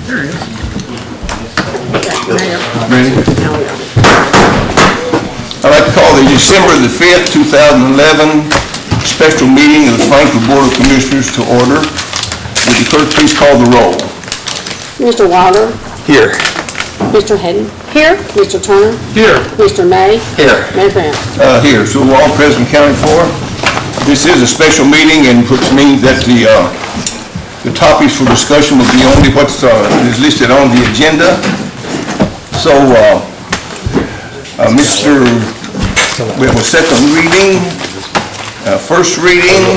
There he is. Ready? I'd like to call the December the 5th, 2011 special meeting of the Frankfort Board of Commissioners to order. Would the clerk please call the roll? Mr. Wilder? Here. Mr. Hedden? Here. Mr. Turner? Here. Mr. May? Here. Mayor Graham? Here. So we're all present and counted for. This is a special meeting, and which means that the topics for discussion will be only what is listed on the agenda. So, we have a second reading, first reading,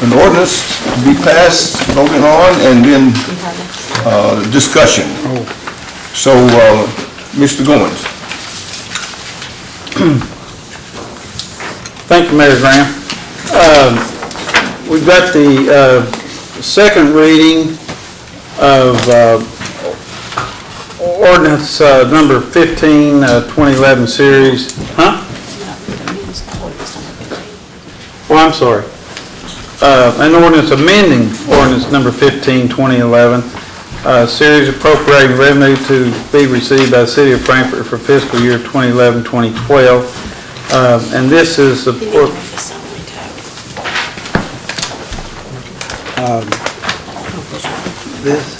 an ordinance to be passed, voted on, and then discussion. So, Mr. Goins. Thank you, Mayor Graham. We've got the second reading of ordinance number 15, 2011 series. Huh? Oh, I'm sorry. An ordinance amending ordinance number 15, 2011, series appropriating revenue to be received by the City of Frankfort for fiscal year 2011-2012. And this is the this.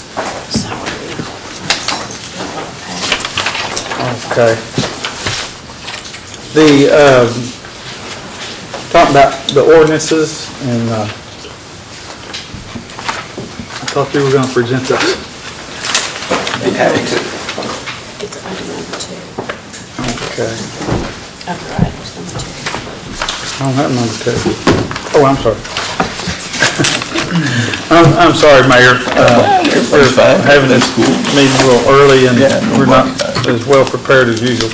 Okay. The talking about the ordinances, and I thought you were going to present this. Be happy to. It's under number 2. Okay. Under items number 2. I don't have number 2. Oh, I'm sorry. I'm sorry, Mayor. We're having this meeting a little early, and we're not as well prepared as usual.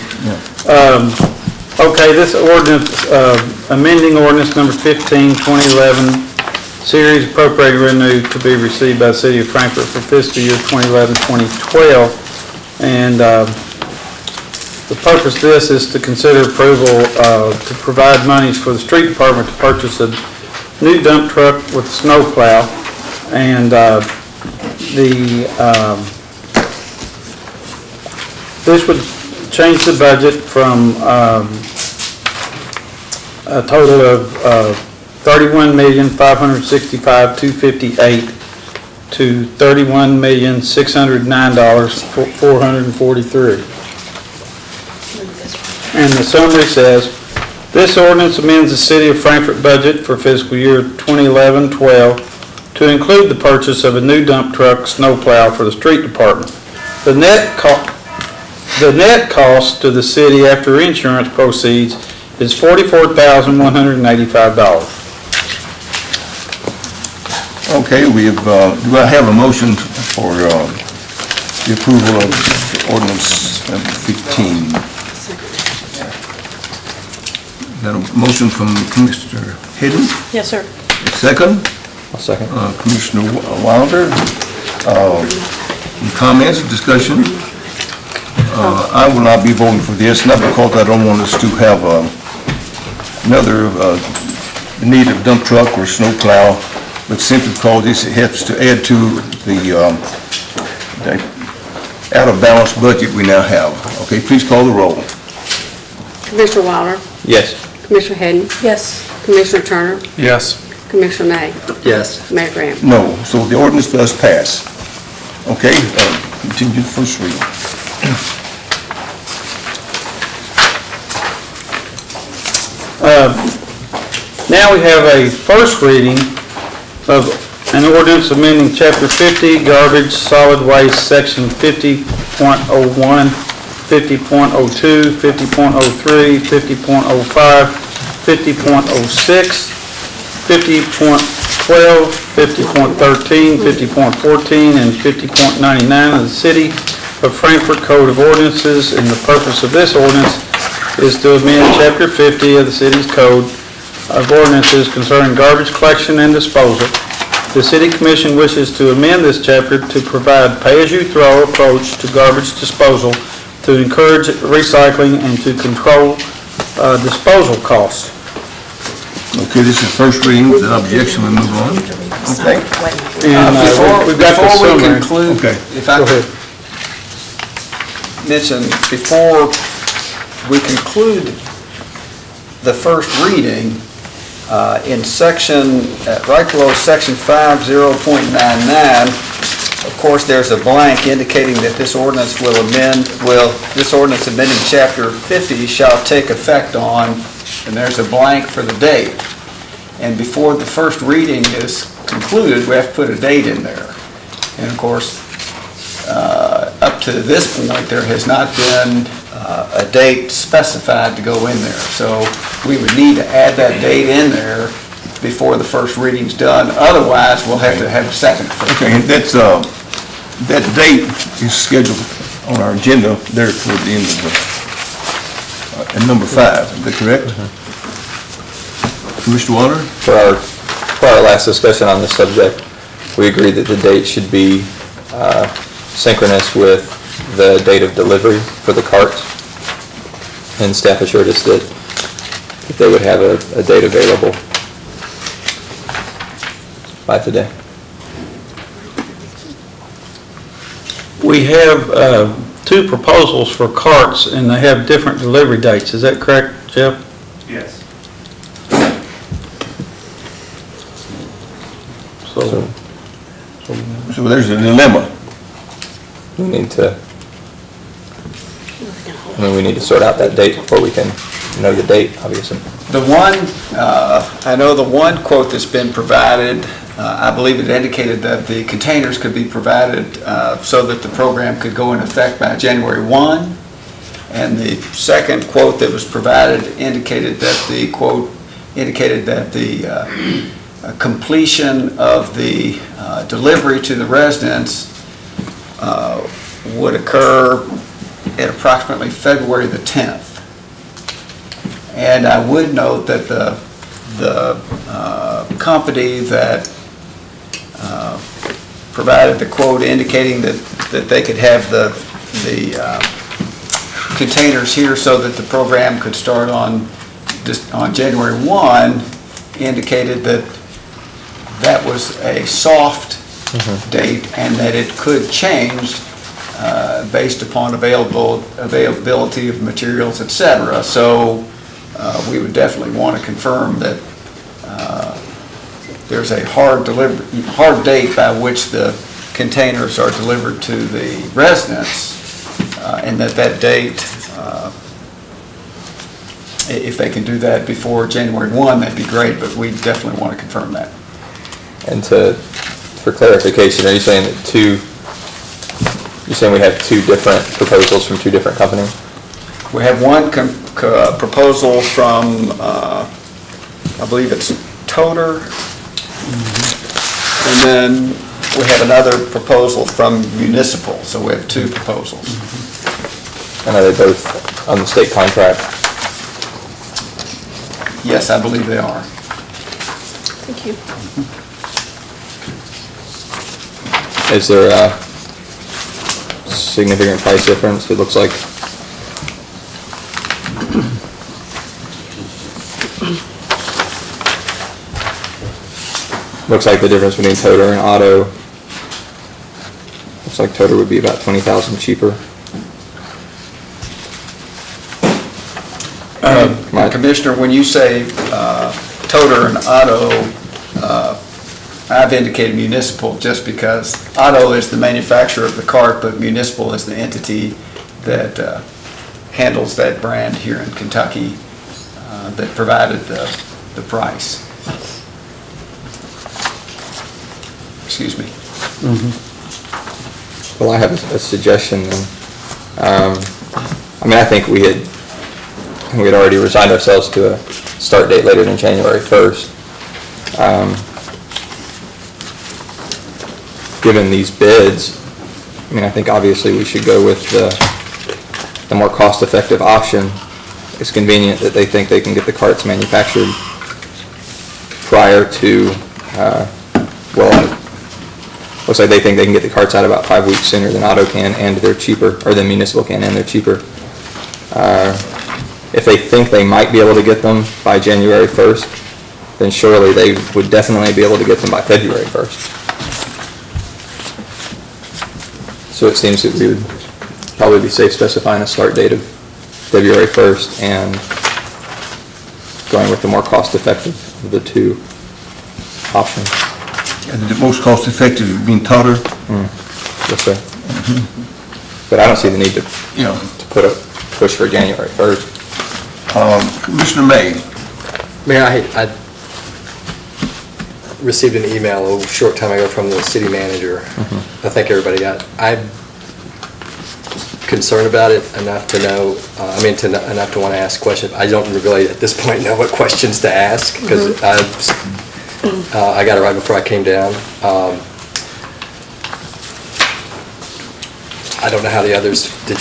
Okay, this ordinance, amending ordinance number 15, 2011, series appropriating revenue to be received by the City of Frankfort for fiscal year 2011-2012. And the purpose of this is to consider approval to provide monies for the street department to purchase a new dump truck with a snow plow, and this would change the budget from a total of $31,565,258 to $31,609,443. And the summary says, this ordinance amends the City of Frankfort budget for fiscal year 2011-12 to include the purchase of a new dump truck snowplow for the street department. The net cost to the city after insurance proceeds is $44,185. Okay, we have. Do I have a motion for the approval of ordinance number 15? Is that a motion from Commissioner Hayden? Yes, sir. Second? I'll second. Commissioner Wilder. Any comments, discussion? I will not be voting for this, not because I don't want us to have another need of dump truck or snow plow, but simply because this helps to add to the out of balance budget we now have. Okay, please call the roll. Commissioner Wilder? Yes. Commissioner Hedden? Yes. Commissioner Turner? Yes. Commissioner May? Yes. Mayor Graham? No, so the ordinance does pass. Okay, continue the first reading. Now we have a first reading of an ordinance amending Chapter 50, Garbage, Solid Waste, Section 50.01, 50.02, 50.03, 50.05, 50.06, 50.12, 50.13, 50.14, and 50.99 of the City of Frankfort Code of Ordinances, and the purpose of this ordinance is to amend Chapter 50 of the City's Code of Ordinances concerning garbage collection and disposal. The City Commission wishes to amend this chapter to provide pay-as-you-throw approach to garbage disposal, to encourage recycling, and to control disposal costs. Okay, this is first reading, without objection, we move on. Okay. And we've got the Before we summary. conclude, Okay. if I Go could ahead. mention, before we conclude the first reading, in section, right below section 50.99, of course, there's a blank indicating that this ordinance this ordinance amending chapter 50 shall take effect on, and there's a blank for the date. And before the first reading is concluded, we have to put a date in there. And of course, up to this point, there has not been a date specified to go in there. So we would need to add that date in there before the first reading's done. Otherwise, we'll have to have a second. Okay, and that's, that date is scheduled on our agenda there toward the end of the, at number 5, is that correct? Mr. Waller? For our last discussion on this subject, we agreed that the date should be synchronous with the date of delivery for the carts. And staff assured us that they would have a date available by today. We have 2 proposals for carts, and they have different delivery dates. Is that correct, Jeff? Yes. So there's a dilemma. We need to sort out that date before we can know the date, obviously. The one, I know the one quote that's been provided, I believe it indicated that the containers could be provided so that the program could go in effect by January 1. And the second quote that was provided indicated that the completion of the delivery to the residents would occur at approximately February the 10th. And I would note that the company that provided the quote indicating that they could have the containers here so that the program could start on January 1 indicated that that was a soft date and that it could change based upon availability of materials, etc. So we would definitely want to confirm that there's a hard date by which the containers are delivered to the residents, and that date, if they can do that before January 1, that'd be great, but we definitely want to confirm that. And for clarification, are you saying that you're saying we have 2 different proposals from 2 different companies? We have one proposal from, I believe it's Toter, and then we have another proposal from Municipal, so we have 2 proposals. And are they both on the state contract? Yes, I believe they are. Thank you. Is there a significant price difference? It looks like the difference between Toter and Otto. Looks like Toter would be about $20,000 cheaper. Commissioner, when you say Toter and Otto, I've indicated Municipal just because Otto is the manufacturer of the cart, but Municipal is the entity that handles that brand here in Kentucky that provided the price. Excuse me. Well, I have a suggestion then. I mean, I think we had already resigned ourselves to a start date later than January 1st. Given these bids, I mean, I think obviously we should go with the more cost-effective option. It's convenient that they think they can get the carts manufactured prior to, looks like they think they can get the carts out about 5 weeks sooner than Otto can, and they're cheaper, or than Municipal can, and they're cheaper. If they think they might be able to get them by January 1st, then surely they would definitely be able to get them by February 1st. So it seems that we would probably be safe specifying a start date of February 1st and going with the more cost-effective of the two options. And the most cost-effective being Totter? Yes, sir. But I don't see the need to Yeah. push for January 1st. Commissioner May? Mayor, I received an email a short time ago from the city manager. I think everybody got it. I'm concerned about it enough to know, enough to want to ask questions. I don't really, at this point, know what questions to ask, because I got it right before I came down. I don't know how the others, I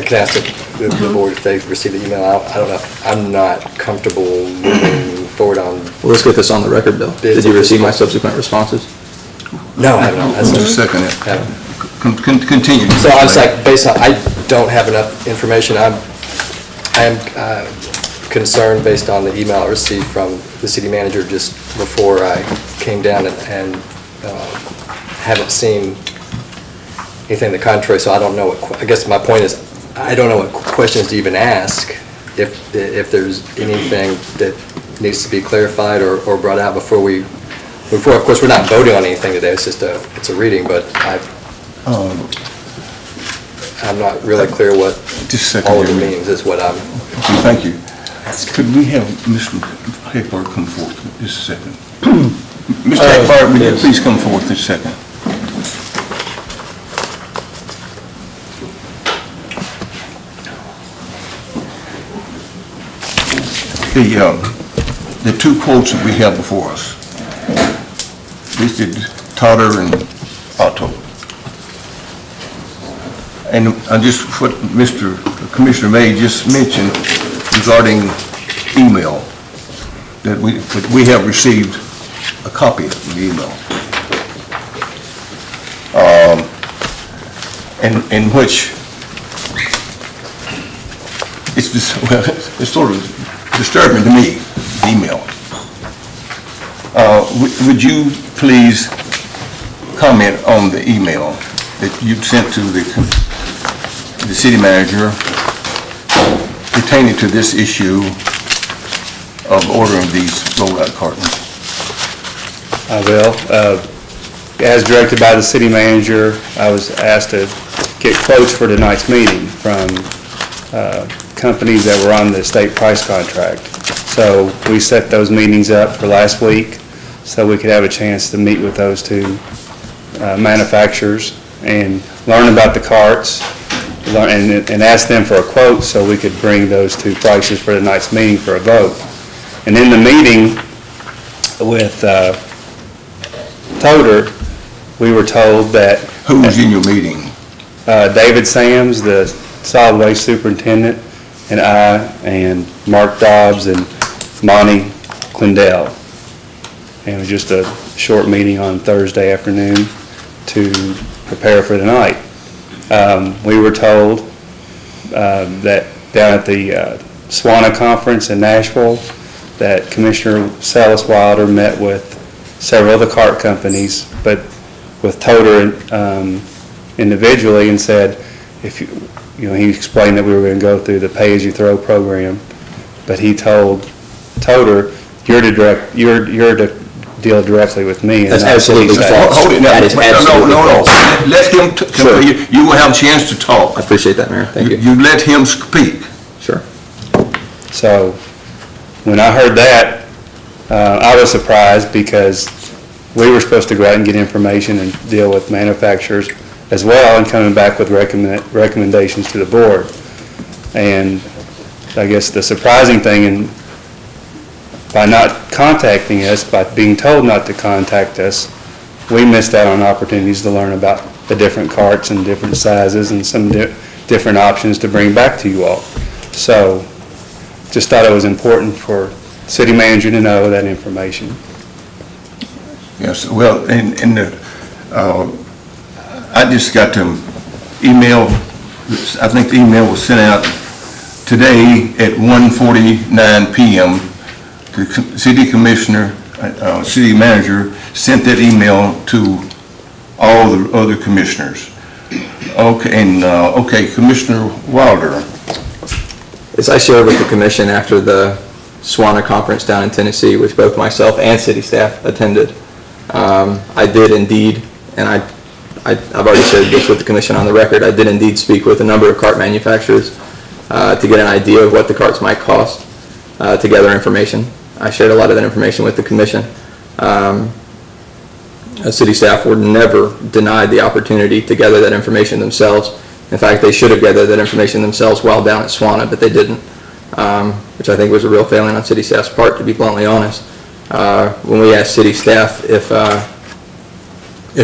can ask the board if they received the email. I don't know. I'm not comfortable moving forward on. Well, let's get this on the record, Bill. Did you receive my subsequent responses? No, I haven't. Just a second. Haven't. Continue. So I was like, based on, I don't have enough information. I am concerned based on the email I received from the city manager just before I came down and haven't seen anything to the contrary, so I don't know what, I guess my point is, I don't know what questions to even ask if there's anything that needs to be clarified or brought out before we move forward. Of course, we're not voting on anything today, it's just it's a reading, but I'm not really clear what all of it means, is what I'm... Thank you. Could we have Mr. Hackbar come forth just a second? Mr. Hackbar, would you please come forth this second? The two quotes that we have before us, listed Totter and Otto. And just what Commissioner May just mentioned regarding email, that we have received a copy of the email, in which it's just, well, it's sort of disturbing to me, the email. Would you please comment on the email that you sent to the city manager pertaining to this issue of ordering these rollout cartons? I will. As directed by the city manager, I was asked to get quotes for tonight's meeting from companies that were on the state price contract. So we set those meetings up for last week so we could have a chance to meet with those two manufacturers and learn about the carts and ask them for a quote so we could bring those two prices for tonight's meeting for a vote. And in the meeting with Toter, we were told that... Who was in your meeting? David Sams, the solid waste superintendent, and I, and Mark Dobbs, and Monty Clindell. And it was just a short meeting on Thursday afternoon to prepare for tonight. We were told that down at the SWANA conference in Nashville that Commissioner Salas Wilder met with several of the cart companies, but with Toter individually, and said, he explained that we were going to go through the pay-as-you-throw program, but he told Toter, you're to deal directly with me. That's absolutely false. Hold it now. That is absolutely false. Let him, Sure. You will have a chance to talk. I appreciate that, Mayor. Thank you. You let him speak. Sure. So when I heard that, I was surprised because we were supposed to go out and get information and deal with manufacturers as well, and coming back with recommendations to the board. And I guess the surprising thing, by not contacting us, by being told not to contact us, we missed out on opportunities to learn about the different carts and different sizes and some different options to bring back to you all. So just thought it was important for the city manager to know that information. Yes, well, I just got to email, I think the email was sent out today at 1:49 p.m. the city commissioner, city manager sent that email to all the other commissioners. Okay, and, okay, Commissioner Wilder. As I shared with the commission after the SWANA conference down in Tennessee, which both myself and city staff attended, I did indeed, and I've already shared this with the commission on the record, I did indeed speak with a number of cart manufacturers to get an idea of what the carts might cost, to gather information. I shared a lot of that information with the commission. City staff were never denied the opportunity to gather that information themselves. In fact, they should have gathered that information themselves while down at SWANA, but they didn't, which I think was a real failing on city staff's part, to be bluntly honest. When we asked city staff if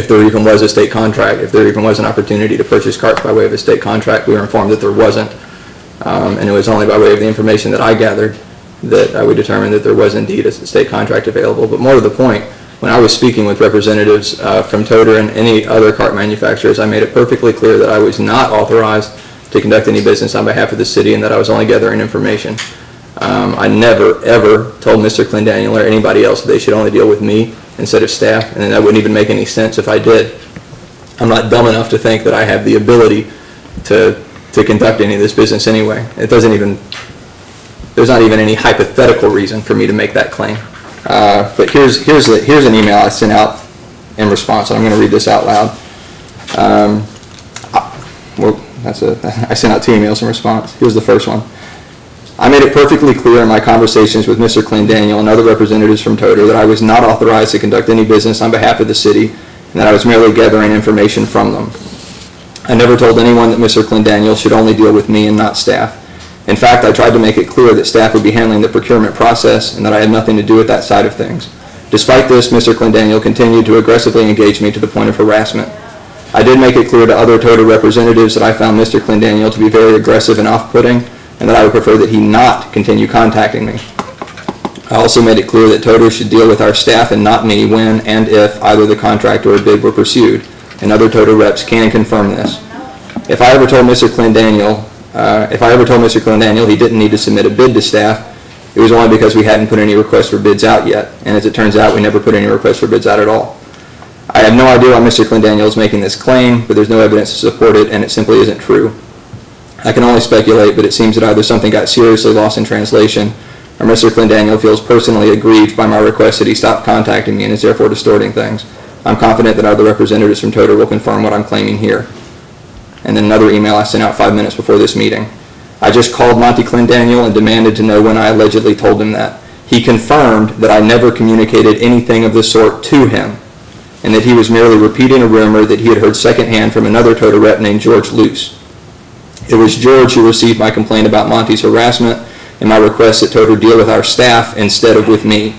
there even was a state contract, if there even was an opportunity to purchase carts by way of a state contract, we were informed that there wasn't. And it was only by way of the information that I gathered that we determined that there was indeed a state contract available. But more to the point, when I was speaking with representatives from Toter and any other cart manufacturers, I made it perfectly clear that I was not authorized to conduct any business on behalf of the city and that I was only gathering information. I never, ever told Mr. Clendaniel or anybody else that they should only deal with me instead of staff, and that wouldn't even make any sense if I did. I'm not dumb enough to think that I have the ability to conduct any of this business anyway. There's not even any hypothetical reason for me to make that claim. But here's an email I sent out in response, and I'm going to read this out loud. I sent out 2 emails in response. Here's the first one. I made it perfectly clear in my conversations with Mr. Clendaniel and other representatives from Toter that I was not authorized to conduct any business on behalf of the city, and that I was merely gathering information from them. I never told anyone that Mr. Clendaniel should only deal with me and not staff. In fact, I tried to make it clear that staff would be handling the procurement process and that I had nothing to do with that side of things. Despite this, Mr. Clendaniel continued to aggressively engage me to the point of harassment. I did make it clear to other Toter representatives that I found Mr. Clendaniel to be very aggressive and off-putting, and that I would prefer that he not continue contacting me. I also made it clear that Toter should deal with our staff and not me when and if either the contract or a bid were pursued, and other Toter reps can confirm this. If I ever told Mr. Clendaniel he didn't need to submit a bid to staff, it was only because we hadn't put any requests for bids out yet, and as it turns out, we never put any requests for bids out at all. I have no idea why Mr. Clendaniel is making this claim, but there's no evidence to support it, and it simply isn't true. I can only speculate, but it seems that either something got seriously lost in translation, or Mr. Clendaniel feels personally aggrieved by my request that he stop contacting me and is therefore distorting things. I'm confident that other representatives from Toter will confirm what I'm claiming here. And then another email I sent out 5 minutes before this meeting. I just called Monty Clendaniel and demanded to know when I allegedly told him that. He confirmed that I never communicated anything of the sort to him, and that he was merely repeating a rumor that he had heard secondhand from another Toter rep named George Luce. It was George who received my complaint about Monty's harassment and my request that Toter deal with our staff instead of with me.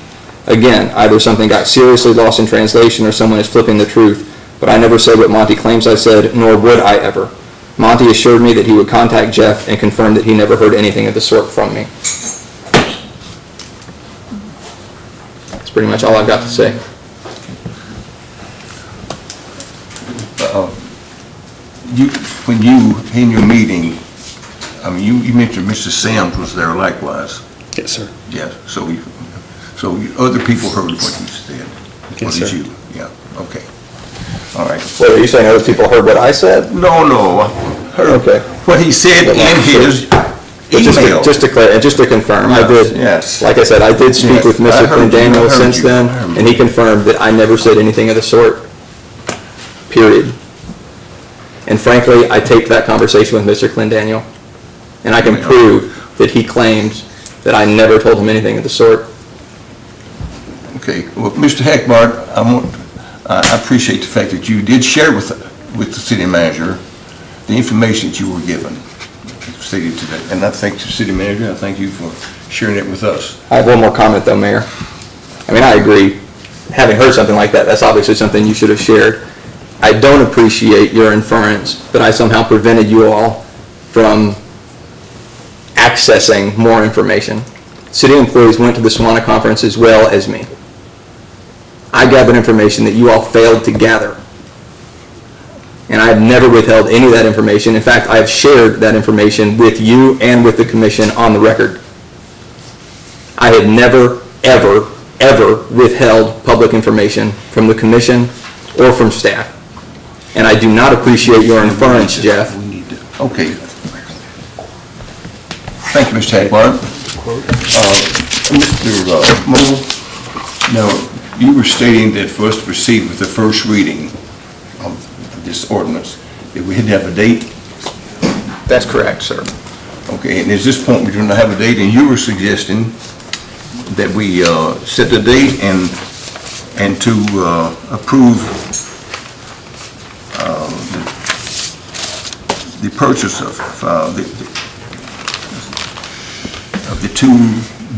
Again, either something got seriously lost in translation or someone is flipping the truth, but I never said what Monty claims I said, nor would I ever. Monty assured me that he would contact Jeff and confirmed that he never heard anything of the sort from me. That's pretty much all I've got to say. When you, in your meeting, I mean, you mentioned Mr. Sims was there likewise. Yes, sir. Yes, so other people heard what you said. Yes, sir. You? Yeah, okay. All right. Wait, are you saying other people heard what I said? No. Heard Okay. what he said in his email. Just to confirm, I did. Yes. Like I said, I did speak Yes, with I Mr. heard you, Clendaniel I heard since you, then, I heard and he you. confirmed that I never said anything of the sort. Period. And frankly, I taped that conversation with Mr. Clendaniel, and I can prove that he claims that I never told him anything of the sort. Okay. Well, Mr. Heckbart, I appreciate the fact that you did share with the city manager the information that you were given. Stated today, and I thank the city manager. I thank you for sharing it with us. I have one more comment though, Mayor. I mean, I agree. Having heard something like that, that's obviously something you should have shared. I don't appreciate your inference that I somehow prevented you all from accessing more information. City employees went to the SWANA conference as well as me. I gathered information that you all failed to gather. And I have never withheld any of that information. In fact, I have shared that information with you and with the commission on the record. I had never ever, ever withheld public information from the commission or from staff. And I do not appreciate your inference, Jeff. Okay. Thank you, Mr. Hagbart. Mr. Moore, now, you were stating that for us to proceed with the first reading of this ordinance, that we had to have a date? That's correct, sir. Okay, and at this point, we do not have a date, and you were suggesting that we set the date and to approve the purchase of the two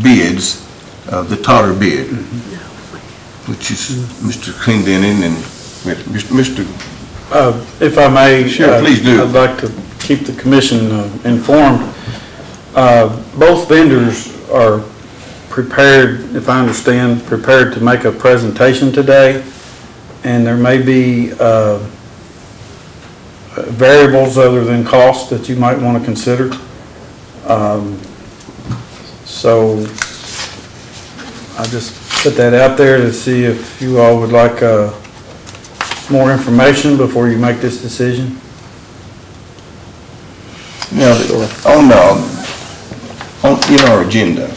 bids, the Totter bid, which is Mr. Clendenin and Mr. If I may. Sure, please do. I'd like to keep the commission informed. Both vendors are prepared, if I understand, prepared to make a presentation today, and there may be variables other than cost that you might want to consider. So I just put that out there to see if you all would like more information before you make this decision. Now, in our agenda,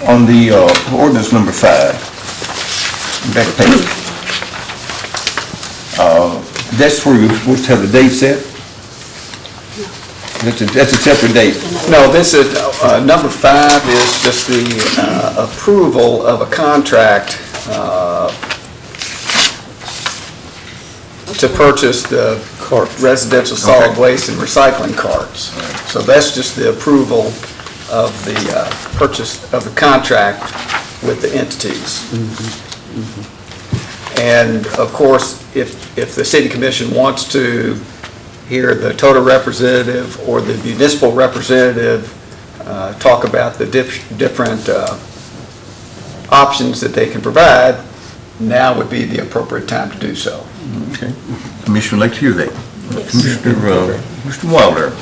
on the ordinance number 5, back page, that's where we're supposed to have the date set? That's a separate date. No, this is, number 5 is just the approval of a contract to purchase the residential solid waste and recycling carts. So that's just the approval of the purchase of the contract with the entities. And of course, if the city commission wants to hear the total representative or the municipal representative talk about the different options that they can provide, now would be the appropriate time to do so. Okay. Commissioner would like to hear that. Mr. Wilder.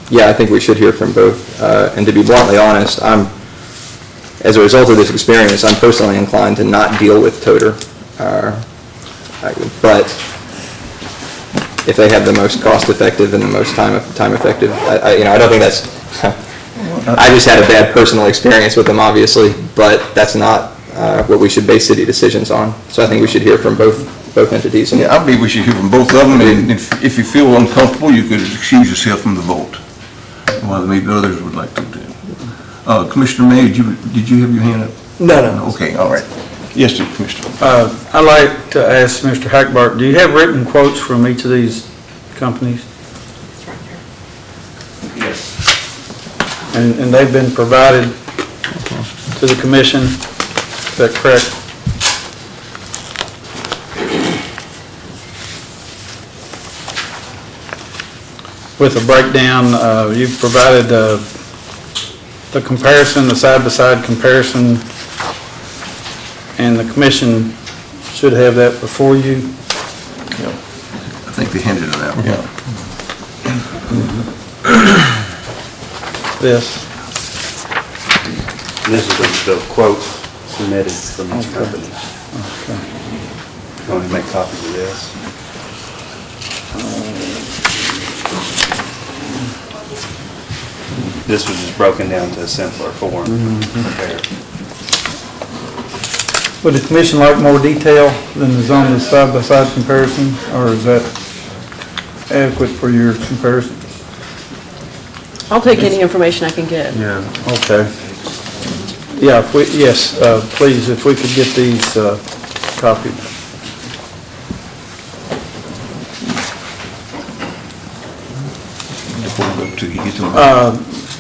Yeah, I think we should hear from both. And to be bluntly honest, as a result of this experience, I'm personally inclined to not deal with toter. But if they have the most cost-effective and the most time-effective, I don't think that's. I just had a bad personal experience with them, obviously, but that's not what we should base city decisions on. So I think we should hear from both entities. Yeah, I believe we should hear from both of them, and if you feel uncomfortable, you could excuse yourself from the vote, while maybe others would like to do. Commissioner May, did you have your hand up? No. Okay, all right. Yes, sir, Commissioner. I'd like to ask Mr. Hackbart, do you have written quotes from each of these companies? Yes. And they've been provided to the commission, is that correct? With a breakdown, you've provided the comparison, the side-by-side comparison, and the commission should have that before you. I think they handed it out. Yeah. This. This is the quotes submitted from each company. Okay. You want to make copies of this? This was just broken down to a simpler form. Would the commission like more detail than is on the side-by-side comparison, or is that adequate for your comparison? I'll take any information I can get. Yeah. Okay. Yeah, please, if we could get these copied.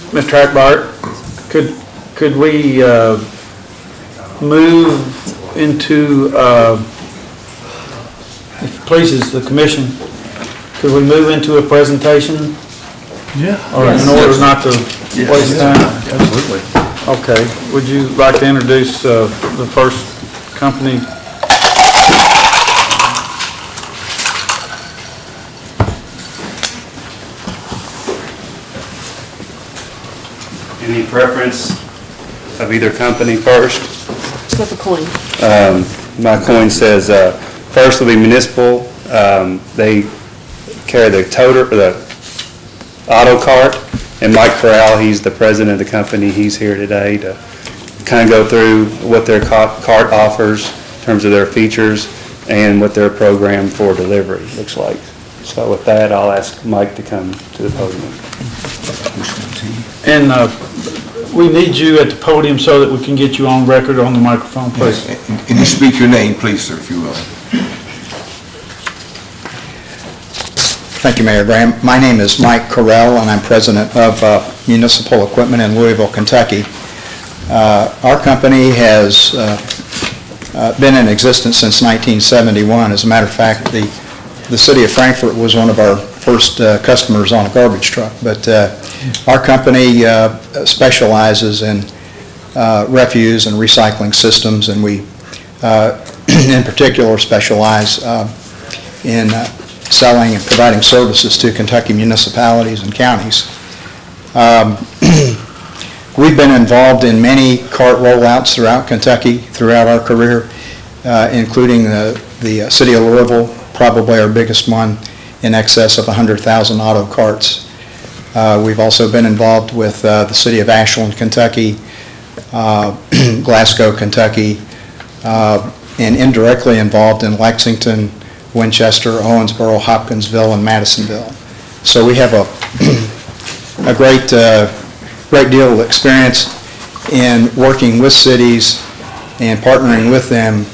Mr. Hackbart, could we move into, if it pleases the commission, could we move into a presentation? Yeah. Or in order not to waste time? Absolutely. Okay. Would you like to introduce the first company? Any preference of either company first. Flip a coin. My coin says, first will be municipal. They carry the toter, the auto cart, and Mike Corral, he's the president of the company. He's here today to kind of go through what their cart offers in terms of their features and what their program for delivery looks like. So with that, I'll ask Mike to come to the podium. And we need you at the podium so that we can get you on record on the microphone, please. Yes, and you speak your name, please, sir, if you will. Thank you, Mayor Graham. My name is Mike Correll, and I'm president of Municipal Equipment in Louisville, Kentucky. Our company has been in existence since 1971. As a matter of fact, the city of Frankfort was one of our first customers on a garbage truck. But our company specializes in refuse and recycling systems, and we in particular specialize in selling and providing services to Kentucky municipalities and counties. We've been involved in many cart rollouts throughout Kentucky throughout our career, including the city of Louisville, probably our biggest one, in excess of 100,000 auto carts. We've also been involved with the city of Ashland, Kentucky, Glasgow, Kentucky, and indirectly involved in Lexington, Winchester, Owensboro, Hopkinsville, and Madisonville. So we have a great deal of experience in working with cities and partnering with them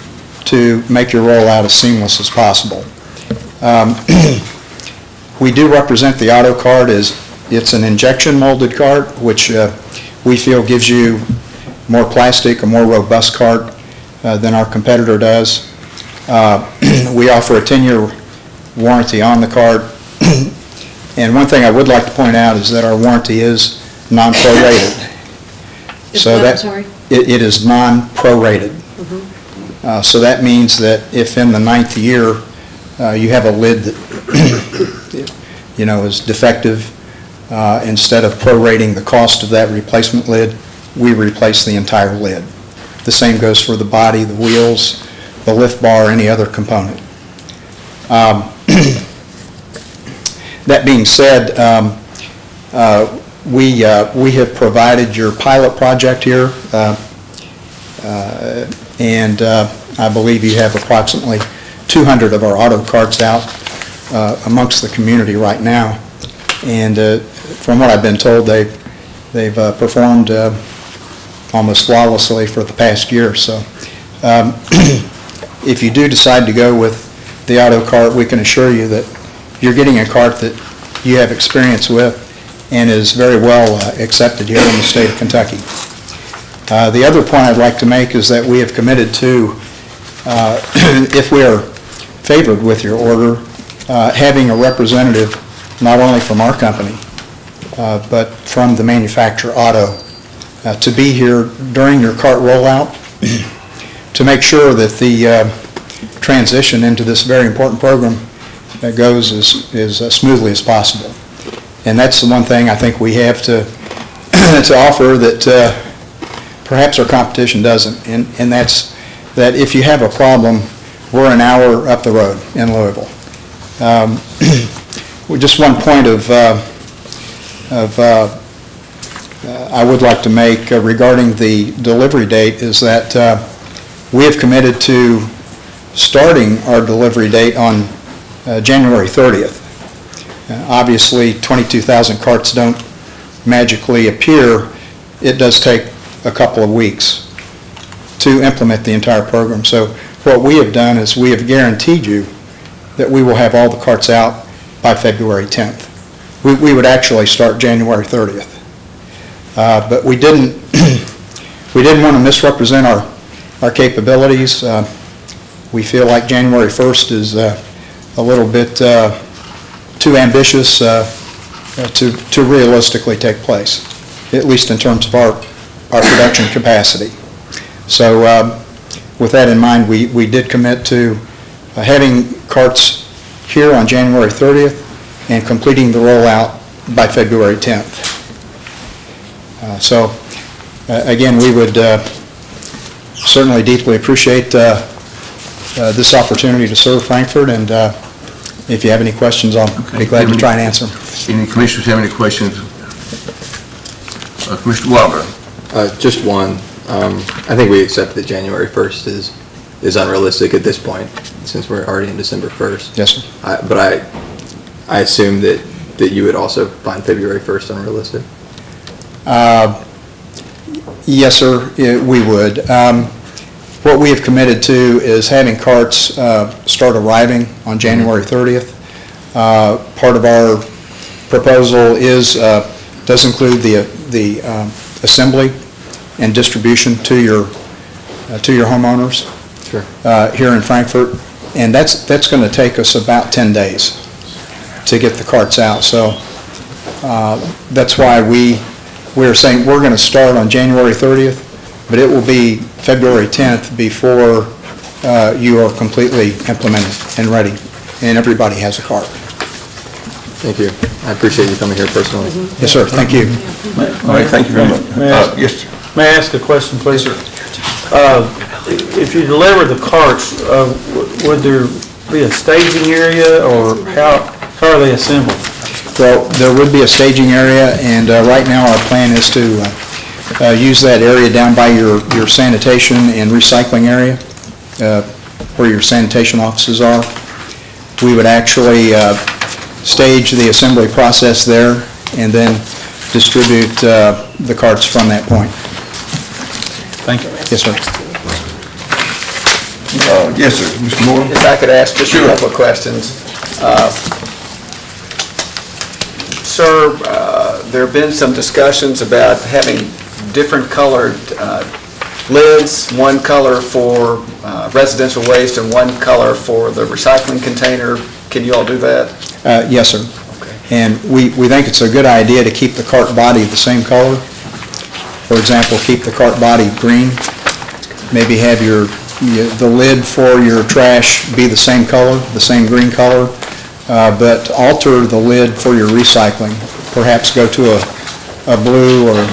to make your rollout as seamless as possible. We do represent the auto cart as it's an injection molded cart, which we feel gives you more plastic, a more robust cart than our competitor does. We offer a 10-year warranty on the cart. And one thing I would like to point out is that our warranty is non-prorated. So that sorry? It is non-prorated. So that means that if in the 9th year you have a lid that is defective, instead of prorating the cost of that replacement lid, we replace the entire lid. The same goes for the body, the wheels, the lift bar, any other component. That being said, we have provided your pilot project here, and I believe you have approximately 200 of our auto carts out amongst the community right now. And from what I've been told, they've performed almost flawlessly for the past year. So if you do decide to go with the auto cart, we can assure you that you're getting a cart that you have experience with and is very well accepted here in the state of Kentucky. The other point I'd like to make is that we have committed to, if we are favored with your order, having a representative not only from our company, but from the manufacturer Auto, to be here during your cart rollout to make sure that the transition into this very important program goes as smoothly as possible. And that's the one thing I think we have to to offer that perhaps our competition doesn't, and that's that if you have a problem, we're an hour up the road in Louisville. Just one point I would like to make regarding the delivery date is that we have committed to starting our delivery date on January 30th. Obviously, 22,000 carts don't magically appear. It does take a couple of weeks to implement the entire program. So what we have done is we have guaranteed you that we will have all the carts out by February 10th. We would actually start January 30th. But we didn't want to misrepresent our capabilities. We feel like January 1st is a little bit too ambitious to realistically take place, at least in terms of our production capacity. So with that in mind, we did commit to having carts here on January 30th and completing the rollout by February 10th. So again, we would certainly deeply appreciate this opportunity to serve Frankfort, and if you have any questions, I'll be glad to try and answer them. Any commissioners have any questions? Commissioner Wilder? Just one. I think we accept that January 1st is unrealistic at this point, since we're already in December 1st. Yes, sir. But I assume that you would also find February 1st unrealistic? Yes, sir, we would. What we have committed to is having carts start arriving on January 30th. Part of our proposal does include the assembly and distribution to your homeowners. Sure. Here in Frankfort, and that's going to take us about 10 days to get the carts out. So that's why we're saying we're going to start on January 30th, but it will be February 10th before you are completely implemented and ready, and everybody has a cart. Thank you. I appreciate you coming here personally. Yes, sir. Thank you. All right, thank you very much. Yes, sir. May I ask a question, please? Yes, If you deliver the carts, would there be a staging area, or how are they assembled? Well, there would be a staging area, and right now our plan is to use that area down by your sanitation and recycling area, where your sanitation offices are. We would actually stage the assembly process there and then distribute the carts from that point. Thank you. Yes, sir. Yes, sir. Mr. Moore? If I could ask just a couple of questions. Sir, there have been some discussions about having different colored lids, one color for residential waste and one color for the recycling container. Can you all do that? Yes, sir. Okay. And we think it's a good idea to keep the cart body the same color. For example, keep the cart body green. Maybe have the lid for your trash be the same color, the same green color, but alter the lid for your recycling. Perhaps go to a blue or